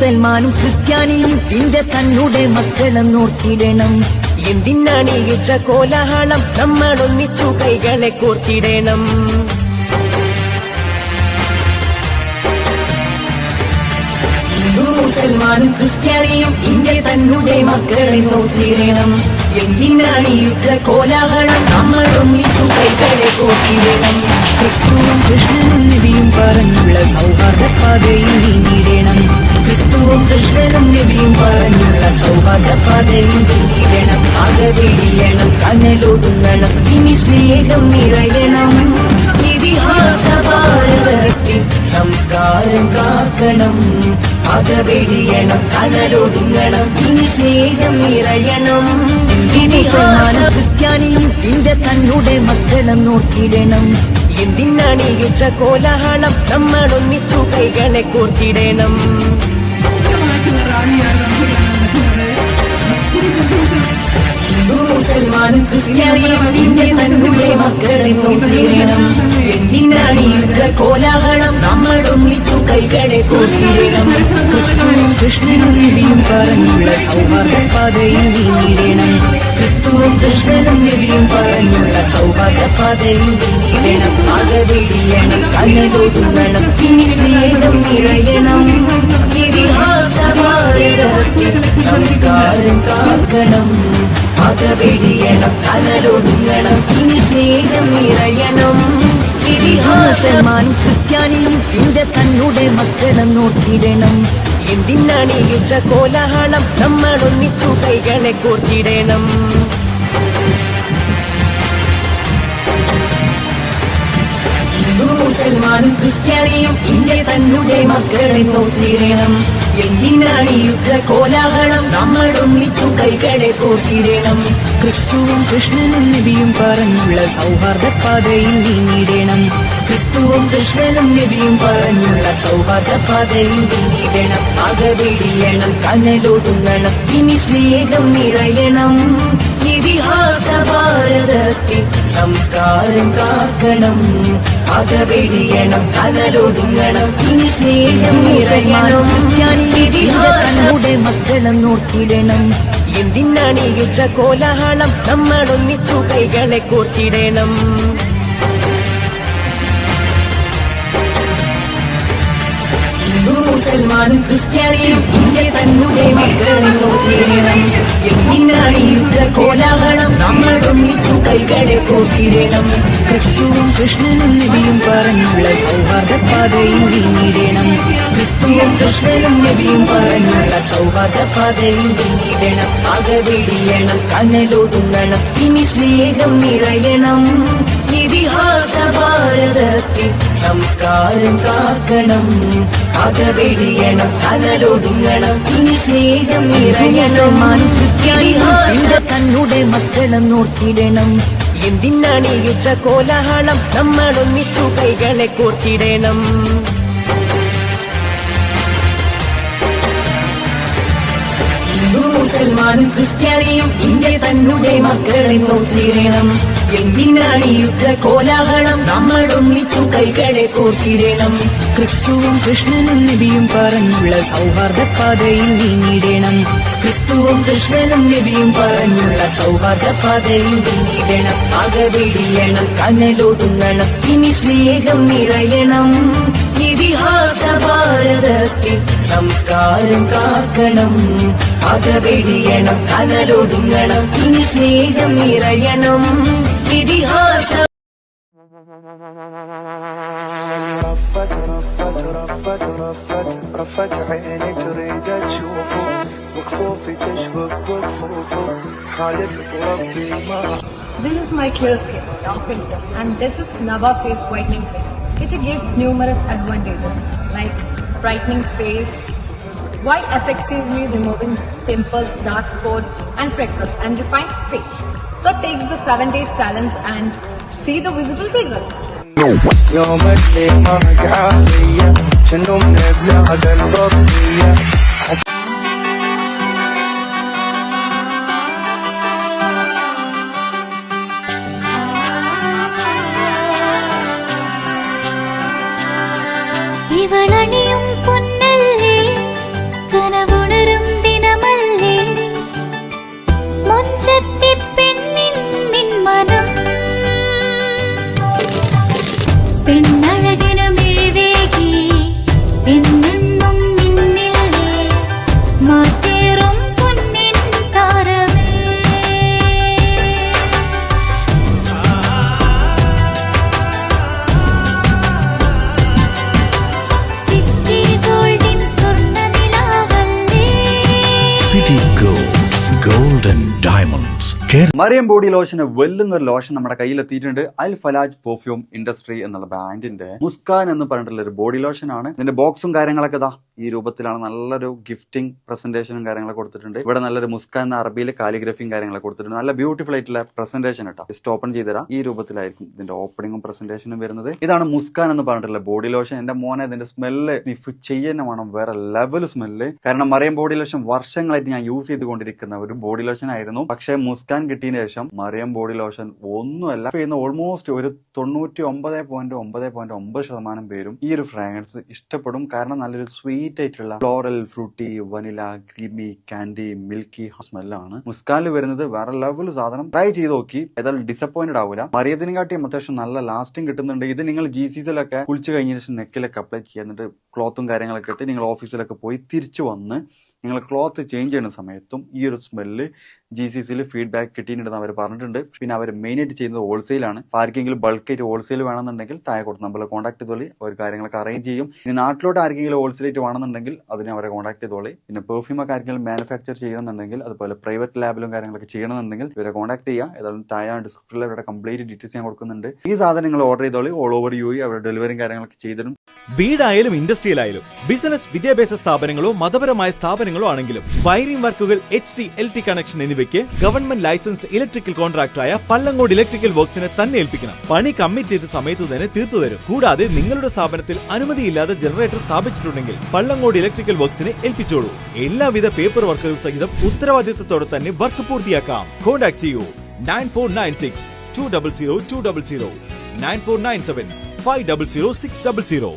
മുസൽമാനും ക്രിസ്ത്യാനിയും നിന്റെ തന്നെ മക്കളെന്നോർത്തിടണം. എന്തിനാണ് ഇത്ര കോലാഹലം, നമ്മളൊന്നിച്ചു കൈകളെ കോർത്തിടണം. മുസൽമാനും ക്രിസ്ത്യാനിയും നിന്റെ തന്നെ മക്കളെന്നോർത്തിടണം. എന്തിനാണ് ഇത്ര കോലാഹലം, നമ്മളൊന്നിച്ചു കൈകളെ കോർത്തിടണം. ക്രിസ്തുവും കൃഷ്ണനും നബിയും പറഞ്ഞുള്ള സൗഹാർദ്ദ പാതയിൽ നീങ്ങിടണം. ക്രിസ്തുവും കൃഷ്ണനും നബിയും പറഞ്ഞുള്ള സൗഹാർദ്ദ പാതയിൽ നീങ്ങിടണം. അകവിടിയണം, കനലൊതുങ്ങണം, ഇനി സ്നേഹം നിറയണം. ഇതിഹാസ ഭാരതത്തിൽ സംസ്കാരം കാക്കണം. അകവിടിയണം, കനലൊതുങ്ങണം, ഇനി സ്നേഹം നിറയണം. ഇതിഹാസ ക്രിസ്ത്യാനിയും നിന്റെ തന്നെ മക്കളെന്നോർത്തിടണം. എന്തിനാണ് ഇത്ര കോലാഹലം, നമ്മളൊന്നിച്ചു കൈകളെ കോർത്തിടണം. മുസൽമാനും ക്രിസ്ത്യാനിയും നിന്റെ തന്നെ മക്കളെന്നോർത്തിടണം. എന്തിനാണ് ഇത്ര കോലാഹലം, നമ്മളൊന്നിച്ചു കൈകളെ കോർത്തിടണം. ക്രിസ്തുവും കൃഷ്ണനും നബിയും പറഞ്ഞുള്ള സൗഹാർദ്ദ പാതയിൽ നീങ്ങിടണം. ക്രിസ്തുവും കൃഷ്ണനും നബിയും പറഞ്ഞുള്ള സൗഹാർദ്ദ പാതയിൽ നീങ്ങിടണം. അകവിടിയണം, കനലൊതുങ്ങണം, ഇനി സ്നേഹം നിറയണം. ഇതിഹാസ ഭാരതത്തിൽ സംസ്കാരം കാക്കണം. അകവിടിയണം, കനലൊതുങ്ങണം, ഇനി സ്നേഹം നിറയണം. ഇതിഹാസമാനും ക്രിസ്ത്യാനിയും നിന്റെ തന്നെ മക്കളെന്നോർത്തിടണം. എന്തിനാണ് ഇത്ര കോലാഹലം, നമ്മളൊന്നിച്ചു കൈകളെ കോർത്തിടണം. മുസൽമാനും ക്രിസ്ത്യാനിയും നിന്റെ തന്നെ മക്കളെന്നോർത്തിടണം. എന്തിനാണ് ഇത്ര കോലാഹലം, നമ്മളൊന്നിച്ചു കൈകളെ കോർത്തിടണം. ക്രിസ്തുവും കൃഷ്ണനും നബിയും പറഞ്ഞുള്ള സൗഹാർദ്ദ പാതയിൽ നീങ്ങിടണം. ക്രിസ്തുവും കൃഷ്ണനും നബിയും പറഞ്ഞുള്ള സൗഹാർദ്ദ പാതയിൽ നീങ്ങിടണം. അകവിടിയണം, കനലൊതുങ്ങണം, ഇനി സ്നേഹം നിറയണം. ഇതിഹാസ ഭാരതത്തിൽ സംസ്കാരം കാക്കണം. അകവിടിയണം, കനലൊതുങ്ങണം, ഇനി സ്നേഹം നിറയണം. തന്നെ മക്കളെന്നോർത്തിടണം. എന്തിനാണ് ഇത്ര കോലാഹലം, നമ്മളൊന്നിച്ചു കൈകളെ കോർത്തിടണം. മുസൽമാനും ക്രിസ്ത്യാനിയും നിന്റെ തന്നെ മക്കളെന്നോർത്തിടണം. എന്തിനാണ് ഇത്ര കോലാഹലം, നമ്മളൊന്നിച്ചു കൈകളെ കോർത്തിടണം. ക്രിസ്തുവും കൃഷ്ണനും നബിയും പറഞ്ഞുള്ള സൗഹാർദ്ദ പാതയിൽ നീങ്ങിടണം. ക്രിസ്തുവും കൃഷ്ണനും നബിയും പറഞ്ഞുള്ള സൗഹാർദ്ദ പാതയിൽ നീങ്ങിടണം. അകവിടിയണം, കനലൊതുങ്ങണം, ഇനി സ്നേഹം നിറയണം. ഇതിഹാസ ഭാരതത്തിൽ സംസ്കാരം കാക്കണം. അകവിടിയണം, കനലൊതുങ്ങണം, ഇനി സ്നേഹം നിറയണം. നിന്റെ തന്നെ മക്കളെന്നോർത്തിടണം. എന്തിനാണ് ഇത്ര കോലാഹലം, നമ്മളൊന്നിച്ചു കൈകളെ കോർത്തിടണം. മുസൽമാനും ക്രിസ്ത്യാനിയും നിന്റെ തന്നെ മക്കളെന്നോർത്തിടണം. എന്തിനാണ് ഇത്ര കോലാഹലം, നമ്മളൊന്നിച്ചു കൈകളെ കോർത്തിടണം. ക്രിസ്തുവും കൃഷ്ണനും നബിയും പറഞ്ഞുള്ള സൗഹാർദ്ദ പാതയിൽ നീങ്ങിടണം. ക്രിസ്തുവും കൃഷ്ണനും നബിയും പറഞ്ഞുള്ള സൗഹാർദ്ദ പാതയിൽ നീങ്ങിടണം. അകവിടിയണം, കനലൊതുങ്ങണം, ഇനി സ്നേഹം നിറയണം. ഇതിഹാസ ഭാരതത്തിൽ സംസ്കാരം കാക്കണം. അകവിടിയണം, കനലൊതുങ്ങണം, ഇനി സ്നേഹം നിറയണം. ഇതിഹാസ رفت عيني تريد تشوفه وكفوفي تشبك بكفوفه حالف بربي ما. This is my clear skin, no filter, and this is Nava Face Whitening Cream. It gives numerous advantages like brightening face while effectively removing pimples, dark spots, and freckles and refine face. So take the 7 days challenge and see the visible result. يوم اللي ما قعدية شنو من بلاد الغربية. ഇവളണിയും പൊന്നല്ലേ പെണ്ണഴകിനു മിഴിവേകി എന്നെന്നും നിന്നില്ലേ മാറ്റേറും പൊന്നിൻ താരമേ. City ഗോൾഡിൻ സ്വർണ്ണനിലാവല്ലേ. City golden diamonds. Mariyam body ലോഷന് വെല്ലുന്ന ഒരു ലോഷൻ നമ്മുടെ കയ്യിലെത്തിയിട്ടുണ്ട്. അൽ ഫലാജ് പെർഫ്യൂം ഇൻഡസ്ട്രി എന്നുള്ള ബ്രാൻഡിന്റെ മുസ്കാൻ എന്ന് പറഞ്ഞിട്ടുള്ള ഒരു ബോഡി ലോഷൻ ആണ്. ഇതിന്റെ ബോക്സും കാര്യങ്ങളൊക്കെ ഇതാ ഈ രൂപത്തിലാണ്. നല്ലൊരു ഗിഫ്റ്റിംഗ് പ്രസന്റേഷനും കാര്യങ്ങളൊക്കെ കൊടുത്തിട്ടുണ്ട്. ഇവിടെ നല്ലൊരു മുസ്കാൻ എന്ന അറബിയിൽ കാലിഗ്രഫിയും കാര്യങ്ങളൊക്കെ കൊടുത്തിട്ടുണ്ട്. നല്ല ബ്യൂട്ടിഫുൾ ആയിട്ടുള്ള പ്രസന്റേഷൻ കേട്ടോ. ജസ്റ്റ് ഓപ്പൺ ചെയ്തുതരാം. ഈ രൂപത്തിലായിരിക്കും ഇതിന്റെ ഓപ്പണിംഗും പ്രസന്റേഷനും വരുന്നത്. ഇതാണ് മുസ്കാൻ എന്ന് പറഞ്ഞിട്ടുള്ള ബോഡി ലോഷൻ. എന്റെ മോനെ ഇതിന്റെ സ്മെല്ല് സ്നിഫ് ചെയ്യുന്ന വേണം, വേറെ ലെവൽ സ്മെല്ല്. കാരണം മറിയം ബോഡി ലോഷൻ വർഷങ്ങളായിട്ട് ഞാൻ യൂസ് ചെയ്തുകൊണ്ടിരിക്കുന്ന ഒരു ബോഡി ലോഷൻ ആയിരുന്നു. പക്ഷേ മുസ്കാൻ കിട്ടിയതിനു ശേഷം മറിയം ബോഡി ലോഷൻ ഒന്നുമല്ല ചെയ്യുന്ന ഓൾമോസ്റ്റ് ഒരു 99.9% പേരും ഈ ഒരു ഫ്രാഗ്രൻസ് ഇഷ്ടപ്പെടും. കാരണം നല്ലൊരു സ്വീറ്റ് ആയിട്ടുള്ള floral, fruity, vanilla, creamy, candy, milky സ്മെല്ലാണ് മുസ്കാനിൽ വരുന്നത്. വേറെ ലെവൽ സാധനം. ട്രൈ ചെയ്ത് നോക്കി, ഏതായാലും ഡിസപ്പോയിന്റഡ് ആവില്ല. മറിയത്തിനും കാട്ടിയും അത്യാവശ്യം നല്ല ലാസ്റ്റിംഗ് കിട്ടുന്നുണ്ട്. ഇത് നിങ്ങൾ GCCയിലൊക്കെ കുളിച്ച് കഴിഞ്ഞ ശേഷം നെക്കിലൊക്കെ അപ്ലൈ ചെയ്യുക. എന്നിട്ട് ക്ലോത്തും കാര്യങ്ങളൊക്കെ ഇട്ട് നിങ്ങൾ ഓഫീസിലൊക്കെ പോയി തിരിച്ചു വന്ന് നിങ്ങൾ ക്ലോത്ത് ചേഞ്ച് ചെയ്യുന്ന സമയത്തും ഈ ഒരു സ്മെല്ല് GCCയിൽ ഫീഡ്ബാക്ക് കിട്ടിയിട്ടുണ്ടെന്ന് അവർ പറഞ്ഞിട്ടുണ്ട്. പിന്നെ അവർ മെയിനായിട്ട് ചെയ്യുന്നത് ഹോൾസെയിലാണ്. ആർക്കെങ്കിലും ബൾക്കായിട്ട് ഹോൾസെയിൽ വേണമെന്നുണ്ടെങ്കിൽ താഴെ കൊടുത്ത് നമ്മൾ കോൺടാക്ട് ചെയ്തോളി. അവർ കാര്യങ്ങളൊക്കെ അറേഞ്ച് ചെയ്യും. ഇനി നാട്ടിലോട്ട് ആർക്കെങ്കിലും ഹോൾസെയിലായിട്ട് വേണമെന്നുണ്ടെങ്കിൽ അതിനെ അവരെ കോൺടാക്ട് ചെയ്തോളി. പിന്നെ പെർഫ്യൂമൊക്കെ ആർക്കെങ്കിലും മാനുഫാക്ചർ ചെയ്യണമെന്നുണ്ടെങ്കിൽ അതുപോലെ പ്രൈവറ്റ് ലാബിലും കാര്യങ്ങളൊക്കെ ചെയ്യണമെന്നുണ്ടെങ്കിൽ ഇവരെ കോൺടാക്ട് ചെയ്യുക. ഏതായാലും താഴെ ഡിസ്ക്രിപ്ഷനിൽ അവരുടെ കംപ്ലീറ്റ് ഡീറ്റെയിൽസ് ഞാൻ കൊടുക്കുന്നുണ്ട്. ഈ സാധനം നിങ്ങൾ ഓർഡർ ചെയ്തോളി. ഓൾ ഓവർ UAE അവരുടെ ഡെലിവറിയും കാര്യങ്ങളൊക്കെ ചെയ്തിടും. വീടായാലും ഇൻഡസ്ട്രിയിലായാലും ബിസിനസ്, വിദ്യാഭ്യാസ സ്ഥാപനങ്ങളോ മതപരമായ സ്ഥാപനങ്ങളോ ആണെങ്കിലും വയറിംഗ് വർക്കുകൾ, HT, LT കണക്ഷൻ എന്നിവയ്ക്ക് ഗവൺമെന്റ് ലൈസൻസ്ഡ് ഇലക്ട്രിക്കൽ കോൺട്രാക്ടറായ പള്ളങ്ങോട് ഇലക്ട്രിക്കൽ വർക്സിനെ തന്നെ ഏൽപ്പിക്കണം. പണി കമ്മിറ്റ് ചെയ്ത സമയത്ത് തന്നെ തീർത്തു തരും. കൂടാതെ നിങ്ങളുടെ സ്ഥാപനത്തിൽ അനുമതിയില്ലാതെ ജനറേറ്റർ സ്ഥാപിച്ചിട്ടുണ്ടെങ്കിൽ പള്ളങ്ങോട് ഇലക്ട്രിക്കൽ വർക്സിനെ ഏൽപ്പിച്ചോളൂ. എല്ലാവിധ പേപ്പർ വർക്കുകൾ സഹിതം ഉത്തരവാദിത്തത്തോടെ തന്നെ വർക്ക് പൂർത്തിയാക്കാം. കോൺടാക്ട് ചെയ്യൂ 9496 200 200 9497 500 600.